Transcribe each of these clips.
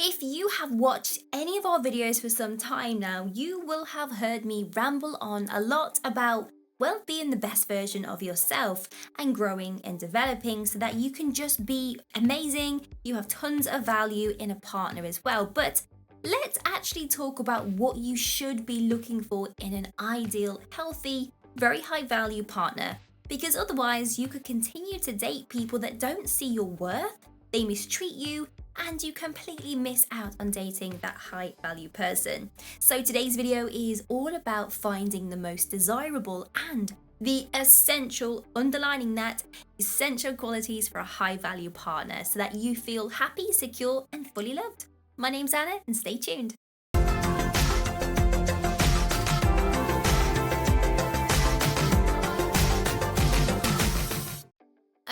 If you have watched any of our videos for some time now, you will have heard me ramble on a lot about, well, being the best version of yourself and growing and developing so that you can just be amazing. You have tons of value in a partner as well. But let's actually talk about what you should be looking for in an ideal, healthy, very high value partner. Because otherwise, you could continue to date people that don't see your worth, they mistreat you, and you completely miss out on dating that high value person. So today's video is all about finding the most desirable and the essential, underlining that, essential qualities for a high value partner so that you feel happy, secure, and fully loved. My name's Anna, and stay tuned.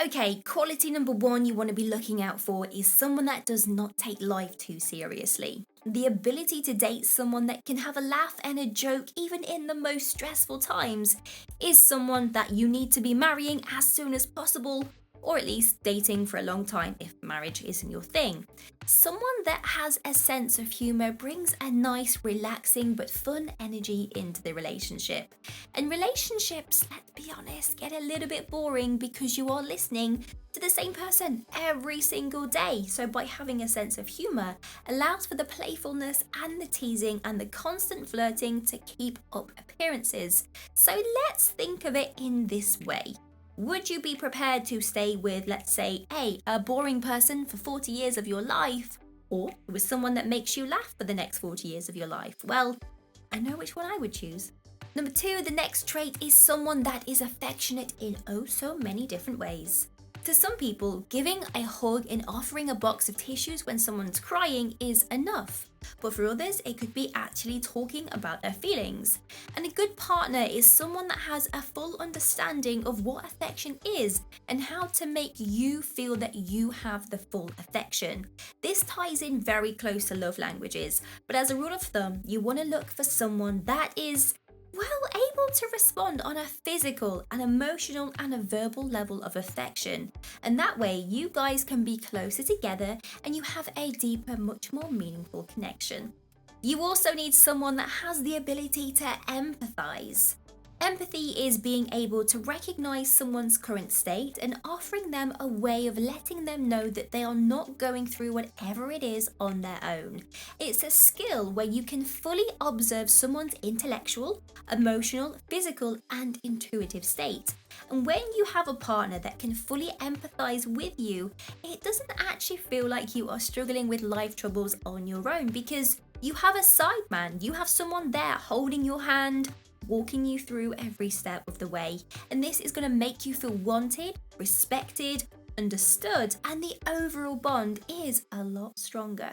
Okay, quality number one you want to be looking out for is someone that does not take life too seriously. The ability to date someone that can have a laugh and a joke even in the most stressful times is someone that you need to be marrying as soon as possible, or at least dating for a long time if marriage isn't your thing. Someone that has a sense of humor brings a nice, relaxing but fun energy into the relationship. And relationships, let's be honest, get a little bit boring because you are listening to the same person every single day. So by having a sense of humor allows for the playfulness and the teasing and the constant flirting to keep up appearances. So let's think of it in this way. Would you be prepared to stay with, let's say, a boring person for 40 years of your life, or with someone that makes you laugh for the next 40 years of your life? Well, I know which one I would choose. Number two, the next trait is someone that is affectionate in oh so many different ways. To some people, giving a hug and offering a box of tissues when someone's crying is enough. But for others, it could be actually talking about their feelings. And a good partner is someone that has a full understanding of what affection is and how to make you feel that you have the full affection. This ties in very close to love languages, but as a rule of thumb, you want to look for someone that is able to respond on a physical, an emotional, and a verbal level of affection. And that way, you guys can be closer together and you have a deeper, much more meaningful connection. You also need someone that has the ability to empathize. Empathy is being able to recognize someone's current state and offering them a way of letting them know that they are not going through whatever it is on their own. It's a skill where you can fully observe someone's intellectual, emotional, physical, and intuitive state. And when you have a partner that can fully empathize with you, it doesn't actually feel like you are struggling with life troubles on your own because you have a sideman, you have someone there holding your hand, walking you through every step of the way. And this is going to make you feel wanted, respected, understood, and the overall bond is a lot stronger.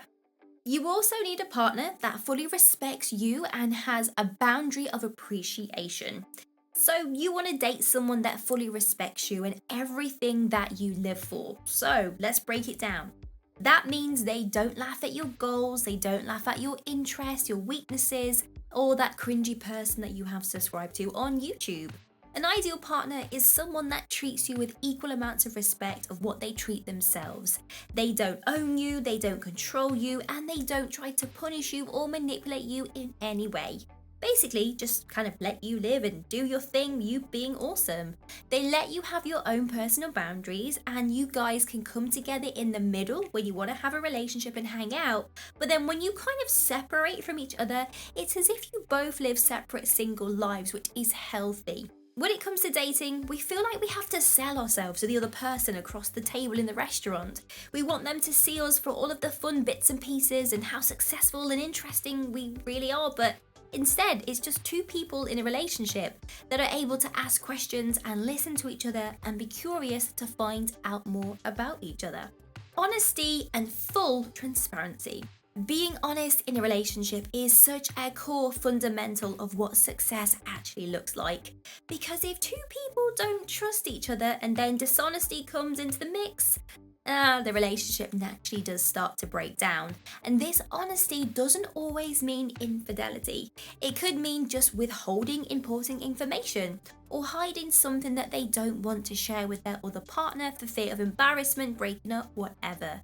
You also need a partner that fully respects you and has a boundary of appreciation. So you want to date someone that fully respects you and everything that you live for. So let's break it down. That means they don't laugh at your goals, they don't laugh at your interests, your weaknesses, or that cringy person that you have subscribed to on YouTube. An ideal partner is someone that treats you with equal amounts of respect of what they treat themselves. They don't own you, they don't control you, and they don't try to punish you or manipulate you in any way. Basically, just kind of let you live and do your thing, you being awesome. They let you have your own personal boundaries and you guys can come together in the middle where you want to have a relationship and hang out. But then when you kind of separate from each other, it's as if you both live separate single lives, which is healthy. When it comes to dating, we feel like we have to sell ourselves to the other person across the table in the restaurant. We want them to see us for all of the fun bits and pieces and how successful and interesting we really are, but instead, it's just two people in a relationship that are able to ask questions and listen to each other and be curious to find out more about each other. Honesty and full transparency. Being honest in a relationship is such a core fundamental of what success actually looks like. Because if two people don't trust each other and then dishonesty comes into the mix, the relationship naturally does start to break down. And this honesty doesn't always mean infidelity. It could mean just withholding important information or hiding something that they don't want to share with their other partner for fear of embarrassment, breaking up, whatever.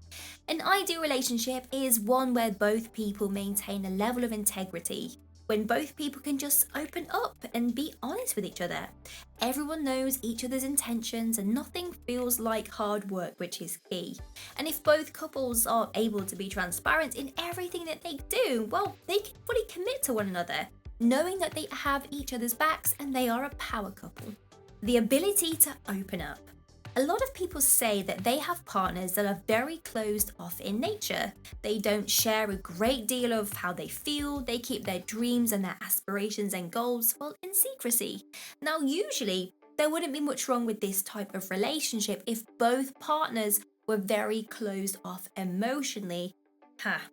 An ideal relationship is one where both people maintain a level of integrity, when both people can just open up and be honest with each other. Everyone knows each other's intentions and nothing feels like hard work, which is key. And if both couples are able to be transparent in everything that they do, well, they can fully commit to one another, knowing that they have each other's backs and they are a power couple. The ability to open up. A lot of people say that they have partners that are very closed off in nature. They don't share a great deal of how they feel, they keep their dreams and their aspirations and goals, well, in secrecy. Now, usually, there wouldn't be much wrong with this type of relationship if both partners were very closed off emotionally.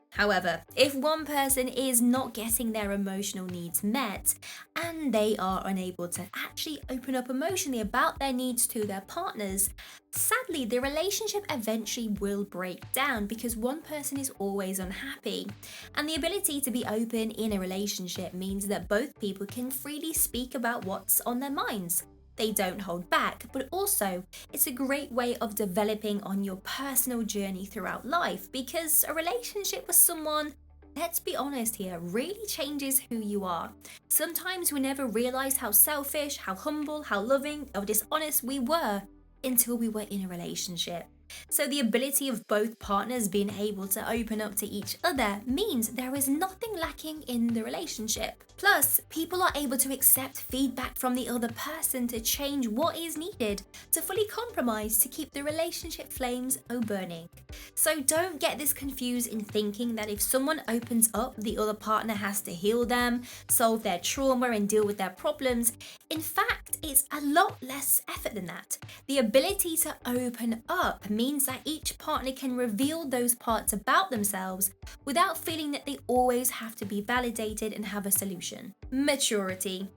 However, if one person is not getting their emotional needs met and they are unable to actually open up emotionally about their needs to their partners, sadly, the relationship eventually will break down because one person is always unhappy. And the ability to be open in a relationship means that both people can freely speak about what's on their minds. They don't hold back, but also it's a great way of developing on your personal journey throughout life, because a relationship with someone, let's be honest here, really changes who you are. Sometimes we never realized how selfish, how humble, how loving or dishonest we were until we were in a relationship. So the ability of both partners being able to open up to each other means there is nothing lacking in the relationship. Plus, people are able to accept feedback from the other person to change what is needed, to fully compromise to keep the relationship flames burning. So don't get this confused in thinking that if someone opens up, the other partner has to heal them, solve their trauma and deal with their problems. In fact, it's a lot less effort than that. The ability to open up means that each partner can reveal those parts about themselves without feeling that they always have to be validated and have a solution. Maturity.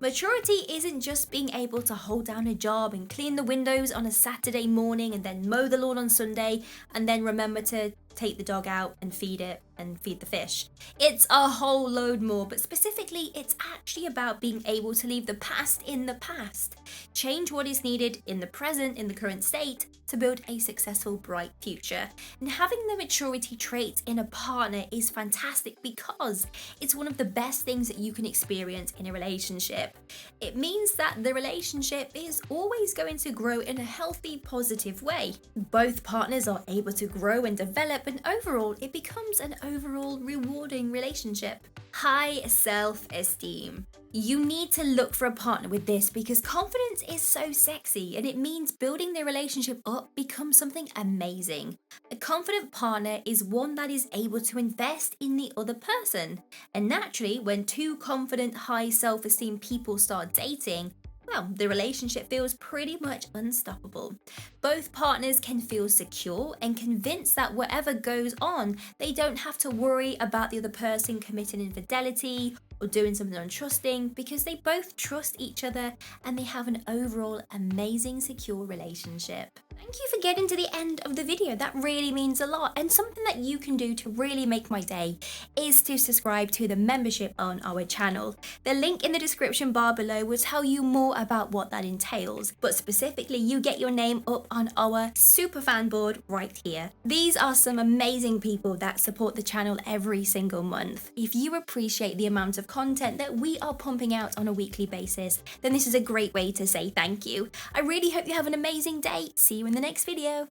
Maturity isn't just being able to hold down a job and clean the windows on a Saturday morning and then mow the lawn on Sunday and then remember to take the dog out and feed it and feed the fish. It's a whole load more, but specifically, it's actually about being able to leave the past in the past, change what is needed in the present, in the current state, to build a successful, bright future. And having the maturity traits in a partner is fantastic because it's one of the best things that you can experience in a relationship. It means that the relationship is always going to grow in a healthy, positive way. Both partners are able to grow and develop, and overall, it becomes an overall rewarding relationship. High self-esteem. You need to look for a partner with this because confidence is so sexy and it means building the relationship up becomes something amazing. A confident partner is one that is able to invest in the other person. And naturally, when two confident, high self-esteem people start dating, well, the relationship feels pretty much unstoppable. Both partners can feel secure and convinced that whatever goes on, they don't have to worry about the other person committing infidelity or doing something untrusting because they both trust each other and they have an overall amazing, secure relationship. Thank you for getting to the end of the video. That really means a lot. And something that you can do to really make my day is to subscribe to the membership on our channel. The link in the description bar below will tell you more about what that entails. But specifically, you get your name up on our super fan board right here. These are some amazing people that support the channel every single month. If you appreciate the amount of content that we are pumping out on a weekly basis, then this is a great way to say thank you. I really hope you have an amazing day. See you in the next video.